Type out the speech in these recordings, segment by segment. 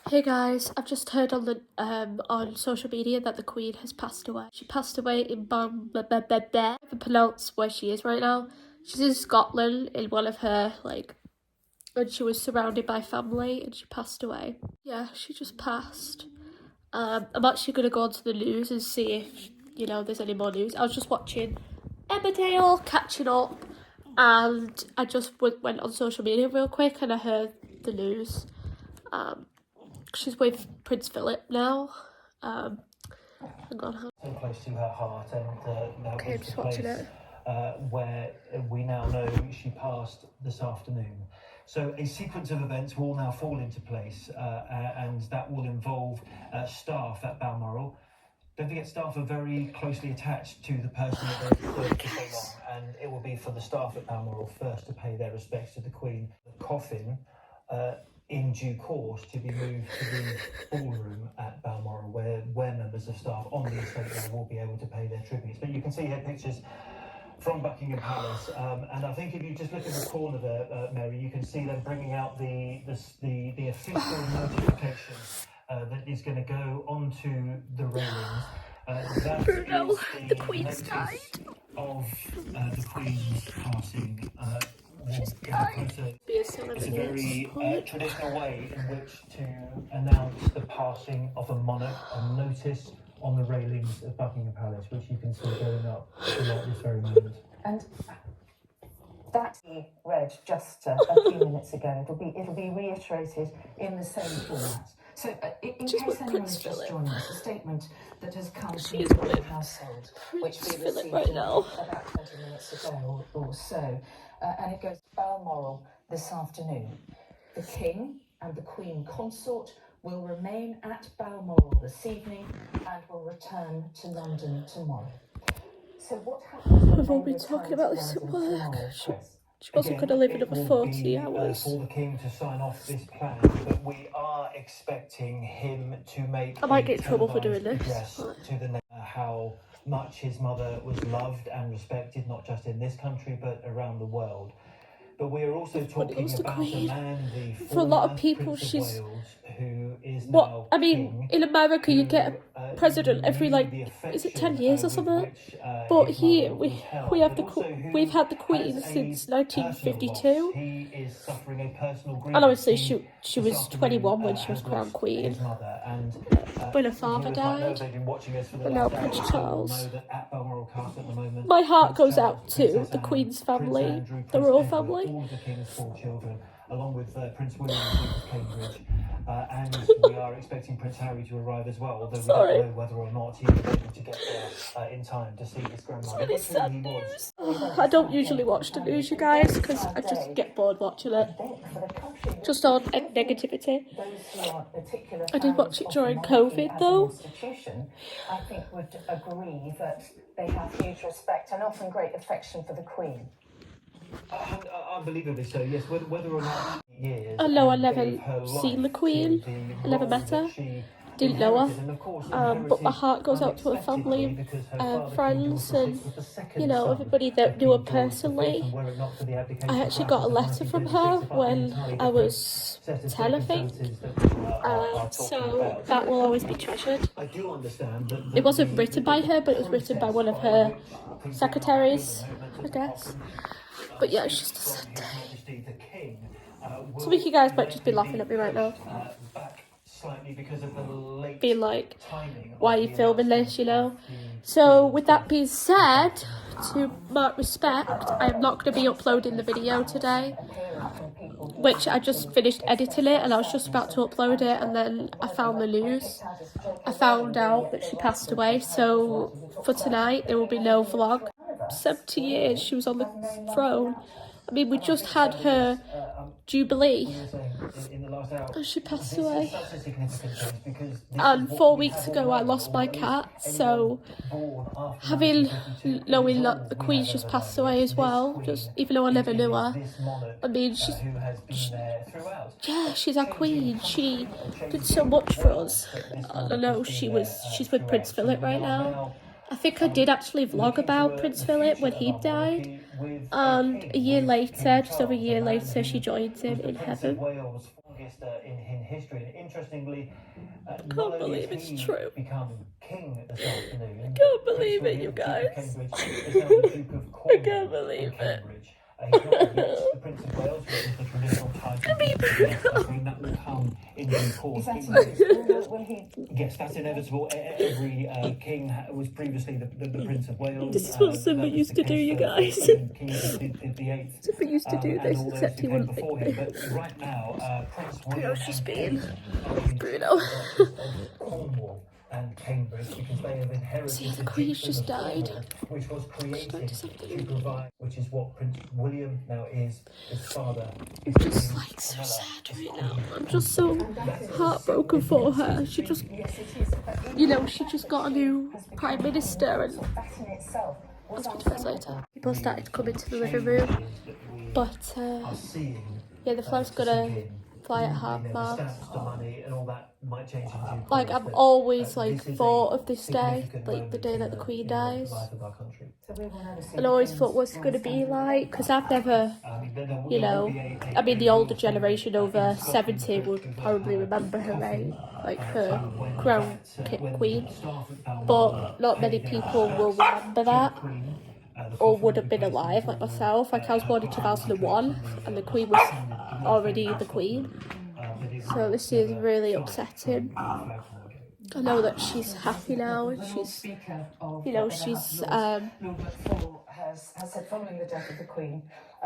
Hey guys, I've just heard on the on social media that the Queen has passed away. She passed away in I can pronounce where she is right now. She's in Scotland in one of her when she was surrounded by family and she passed away. Yeah, she just passed. I'm actually gonna go onto the news and see if there's any more news. I was just watching Emmerdale, catching up, and I just went on social media real quick and I heard the news. She's with Prince Philip now. Hang on. So close to her heart, and that Okay, was just the watching place where we now know she passed this afternoon. So a sequence of events will now fall into place, and that will involve staff at Balmoral. Don't forget, staff are very closely attached to the person that they've served for so long, and it will be for the staff at Balmoral first to pay their respects to the Queen. The coffin, in due course, to be moved to the ballroom at Balmoral, where members of staff on the estate there will be able to pay their tributes. But you can see here pictures from Buckingham Palace, and I think if you just look at the corner there, Mary, you can see them bringing out the official notification that is going to go onto the railings. That Bruno, is the Queen's died. Of the Queen's passing. She's died. It's a very traditional way in which to announce the passing of a monarch, a notice on the railings of Buckingham Palace, which you can see going up right this very moment. And that he read just a few minutes ago. It'll be reiterated in the same format. So, in case anyone is just joining us, a statement that has come from the royal household, which we received right now. about 20 minutes ago or so, and it goes Balmoral this afternoon. The King and the Queen Consort will remain at Balmoral this evening and will return to London tomorrow. So what happens when We've all they been return talking about to this at London work. tomorrow, Chris? She wasn't going to live another 40 hours. For the King to sign off this plan, but we are expecting him to make. I might get in trouble for doing this. To the how much his mother was loved and respected, not just in this country but around the world. But we are also talking about a man, for a lot of people, she's who is what I mean. In America, you get a president every is it 10 years or something? But here we've had the Queen since 1952, and obviously she was 21 when she was crowned Queen. When her father died, and now Prince Charles. My heart goes out to the Queen's family, the royal family. All of the King's 4 children, along with Prince William, Duke of Cambridge, and we are expecting Prince Harry to arrive as well, although we don't know whether or not he will be able to get there in time to see his grandmother. Really sad news. I don't usually watch the news, you guys, because I just get bored watching it. Just on negativity. I did watch it during COVID, though. I think would agree that they have huge respect and often great affection for the Queen. Unbelievably so, yes. Whether or not years. I know I never seen the Queen. I never met her. Didn't know her. But my heart goes out to her family, friends, and everybody that knew her personally. I actually got a letter from her when I was 10, I think. So that will always be treasured. I do understand that it wasn't written by her, but it was written by one of her secretaries, I guess. But yeah, it's just a sad day. Some of you guys might just be laughing at me right now. Being like, why are you filming this, So with that being said, to mark respect, I am not going to be uploading the video today, which I just finished editing it and I was just about to upload it, and then I found the news. I found out that she passed away, so for tonight there will be no vlog. 70 years she was on the throne. I mean, we just had her Jubilee and she passed away. And 4 weeks ago I lost my cat, so knowing that the Queen's just passed away as well, just even though I never knew her, I mean, she's our Queen. She did so much for us. I know she's with Prince Philip right now. I think I did actually vlog about Prince Philip when he died, and a year later, just over a year later, she joined him in heaven. in history. And interestingly, Can't not only believe has it's he true. become king this afternoon, Can't believe Prince it, you William, Duke of guys. Cambridge, is now the Duke of I Cornwall can't believe and it. Cambridge. He's not yet the Prince of Wales, which is the traditional title. That will come in due course. Is that inevitable? Will he? Yes, that's inevitable. Every king was previously the Prince of Wales. This is what Simba That was used the to do, case you for guys. King Edward VIII. Simba used to do And this, all those except who he came wouldn't before like him. me. But right now, Prince William Bruno's just and being Kate Bruno. are Duchess of Cornwall and Cambridge, because they have inherited See, the the Queen's dukedom just of died. Cornwall, which was created something. to provide, which is what Prince William now is. His father is I'm just like so sad right now. I'm just so heartbroken for her. She just, you know, she just got a new Prime Minister, and I'll speak to you later. People started to come into the living room, but yeah, the flag's gonna fly at half-mast. Like, I've always like thought of this day, like the day that the Queen dies, and I always thought what's it gonna be like, because I've never, you know, I mean the older generation over 70 would probably remember her reign, like her crown queen, but not many people will remember that or would have been alive, like myself. Like, I was born in 2001 and the Queen was already the Queen, so this is really upsetting. I know that she's happy now, and she's, you know, she's Lord has said following the death of the Queen,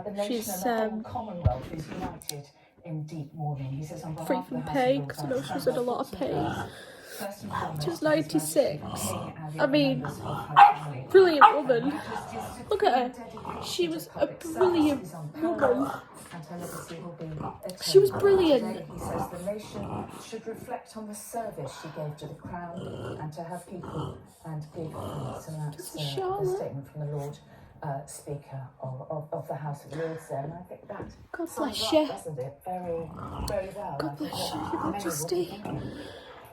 the nation and the whole Commonwealth is united in deep mourning. He says on behalf free of the from House pain, of because I Lords, know she was in a lot of pain. first and foremost, She was 96. and I mean, members of her family. brilliant woman. Look at her. She was a brilliant woman. And her legacy will be She was eternal. brilliant. Today, he says the nation should reflect on the service she gave to the crown and to her people and give thanks. And that's the statement from the Lord Speaker of the House of Lords there. And I think that God sums bless up, you. doesn't it? Very, very well. God bless you, Your Majesty.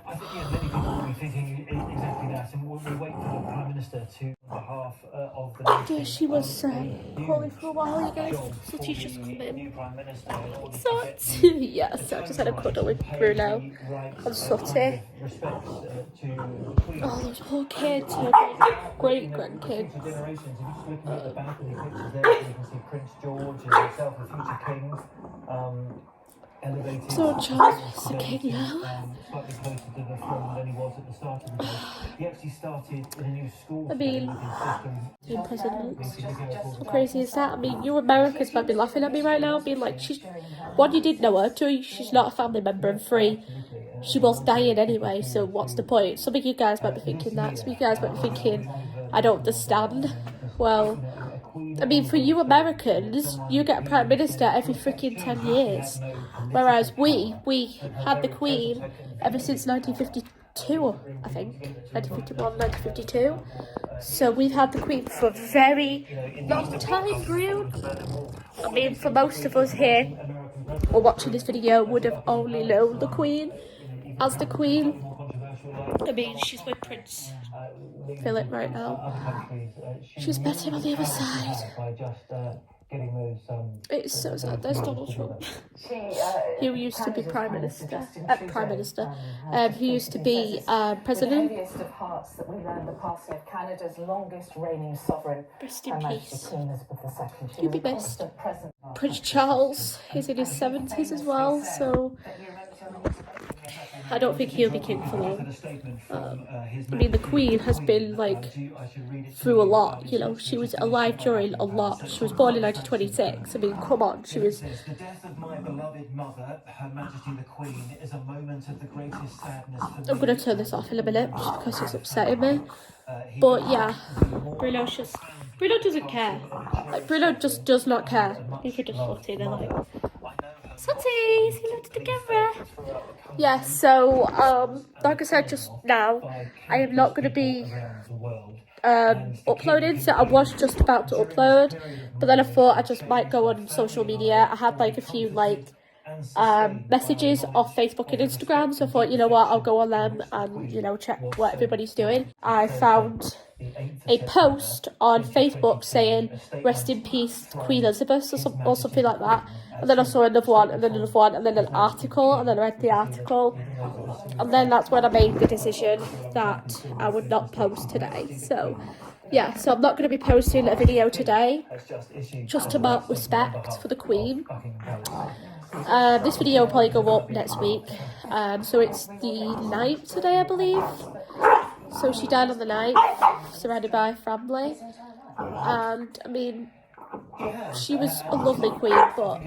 I think many people will be thinking exactly that, and we'll wait for the Prime Minister to, on behalf of the nation. Yeah, she was poorly for a while, you guys, so she's just come in. So, yes, I just had a cuddle with Bruno and Sutty. Oh, those poor kids, her great-grandkids. Generations. If you just looking at the balcony pictures there, you can see Prince George and himself, the future king. Elevated. So Charles is the king now. Slightly closer to the throne than he was at the start of the day. He actually started in a new school. I mean, with his sister. in presidents. How crazy is that? I mean, you Americans might be laughing at me right now, being like, she's, one, you didn't know her, two, she's not a family member, and three, she was dying anyway, so what's the point? Some of you guys might be thinking that, some of you guys might be thinking, I don't understand. Well, I mean, for you Americans, you get a Prime Minister every freaking 10 years. Whereas we had the Queen ever since 1952, I think. 1951, 1952. So we've had the Queen for a very long time, Brew. I mean, for most of us here, or watching this video, would have only known the Queen as the Queen. I mean, she's with Prince Philip right now. She's met him on the other side. It's so sad. There's Donald Trump. Who used to be Prime Minister. Who used to be President. Heaviest of hearts that we learned the passing of Canada's longest reigning sovereign, Rest in Her Majesty peace. Queen Elizabeth II. She You'll be was a missed. constant presence. Prince Charles is in his 70s as well, so I don't think he'll be king for long. I mean, the Queen has been, like, through a lot, you know. She was alive during a lot. She was born in 1926. I mean, come on, she was... The death of my beloved mother, Her Majesty the Queen, is a moment of the greatest sadness for me. I'm going to turn this off in a minute, just because it's upsetting me. But, yeah, Bruno doesn't care. Like, Bruno just does not care. You could just put in and, like... Sutties, he looked at the camera. Yeah, so, like I said just now, I am not going to be uploading, so I was just about to upload, but then I thought I just might go on social media. I had like a few like messages off Facebook and Instagram, so I thought, you know what, I'll go on them and, you know, check what everybody's doing. I found a post on Facebook saying "Rest in peace, Queen Elizabeth" or something like that. And then I saw another one, and then another one, and then an article, and then I read the article, and then that's when I made the decision that I would not post today. So yeah, so I'm not going to be posting a video today, just to mark respect for the Queen. This video will probably go up next week. So it's the 9th today, I believe. So she died on the 9th, surrounded by family. And I mean, she was a lovely queen, but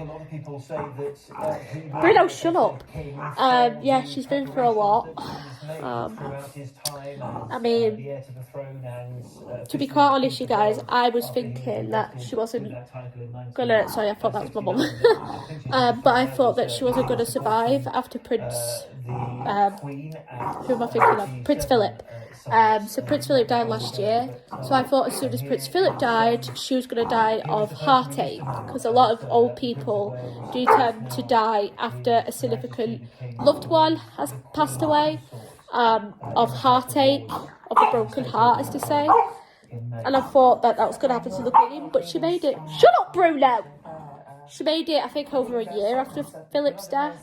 Bruno, shut up. Yeah, she's been through a lot. I mean, to be quite honest, you guys, I was thinking that she wasn't gonna. Sorry, I thought that was my mum. But I thought that she wasn't gonna survive after Prince. Who am I thinking of? Prince Philip. So Prince Philip died last year. So I thought as soon as Prince Philip died, she was going to die of heartache, because a lot of old people do tend to die after a significant loved one has passed away, of heartache, of a broken heart, as to say. And I thought that was going to happen to the Queen, but she made it. Shut up, Bruno! She made it, I think, over a year after Philip's death.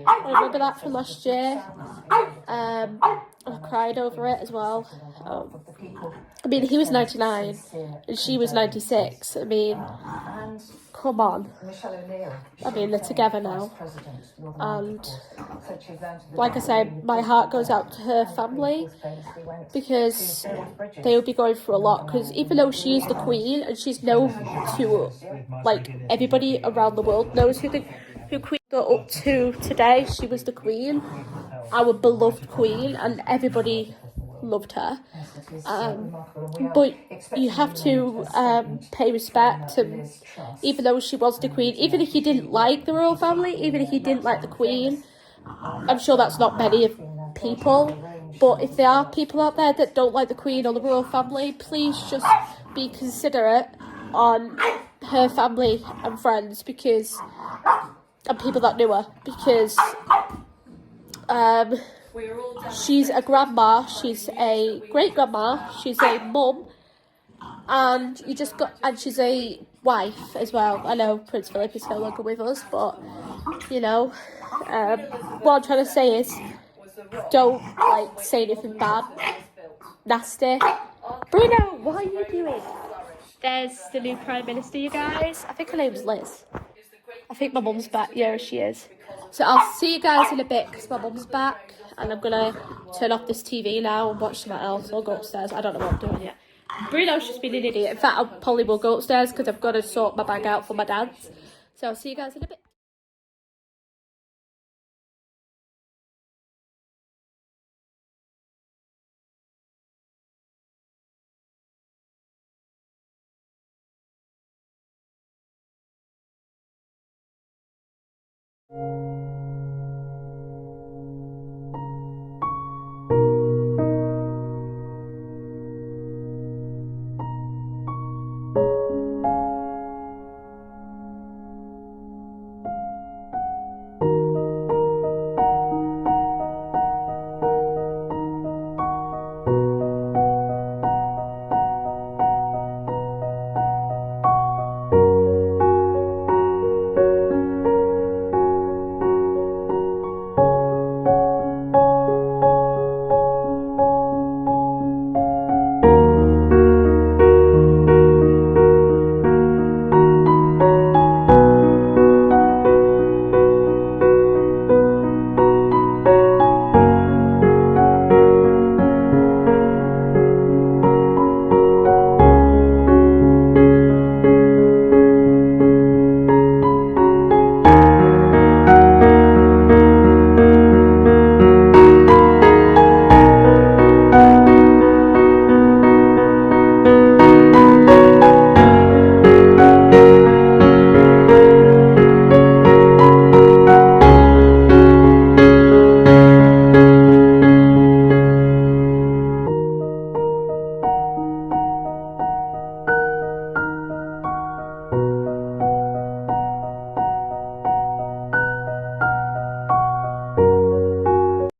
I remember that from last year. And I cried over it as well. I mean, he was 99 and she was 96. I mean, come on. I mean, they're together now. And like I said, my heart goes out to her family, because they will be going through a lot. Because even though she is the Queen and she's known to, like, everybody around the world knows who Queen got up to today, she was the Queen, our beloved Queen, and everybody loved her. But you have to pay respect, and even though she was the Queen, even if you didn't like the royal family, even if you didn't like the Queen, I'm sure that's not many of people, but if there are people out there that don't like the Queen or the royal family, please just be considerate on her family and friends, because and people that knew her, because she's a grandma, she's a great grandma, she's a mum, and she's a wife as well. I know Prince Philip is no longer with us, but you know, what I'm trying to say is, don't say anything bad, nasty. Bruno, what are you doing? There's the new Prime Minister, you guys. I think her name's Liz. I think my mum's back. Yeah, she is. So I'll see you guys in a bit, because my mum's back, and I'm gonna turn off this TV now and watch something else. I'll go upstairs. I don't know what I'm doing yet. Bruno's just been an idiot. In fact, I probably will go upstairs because I've got to sort my bag out for my dad's. So I'll see you guys in a bit.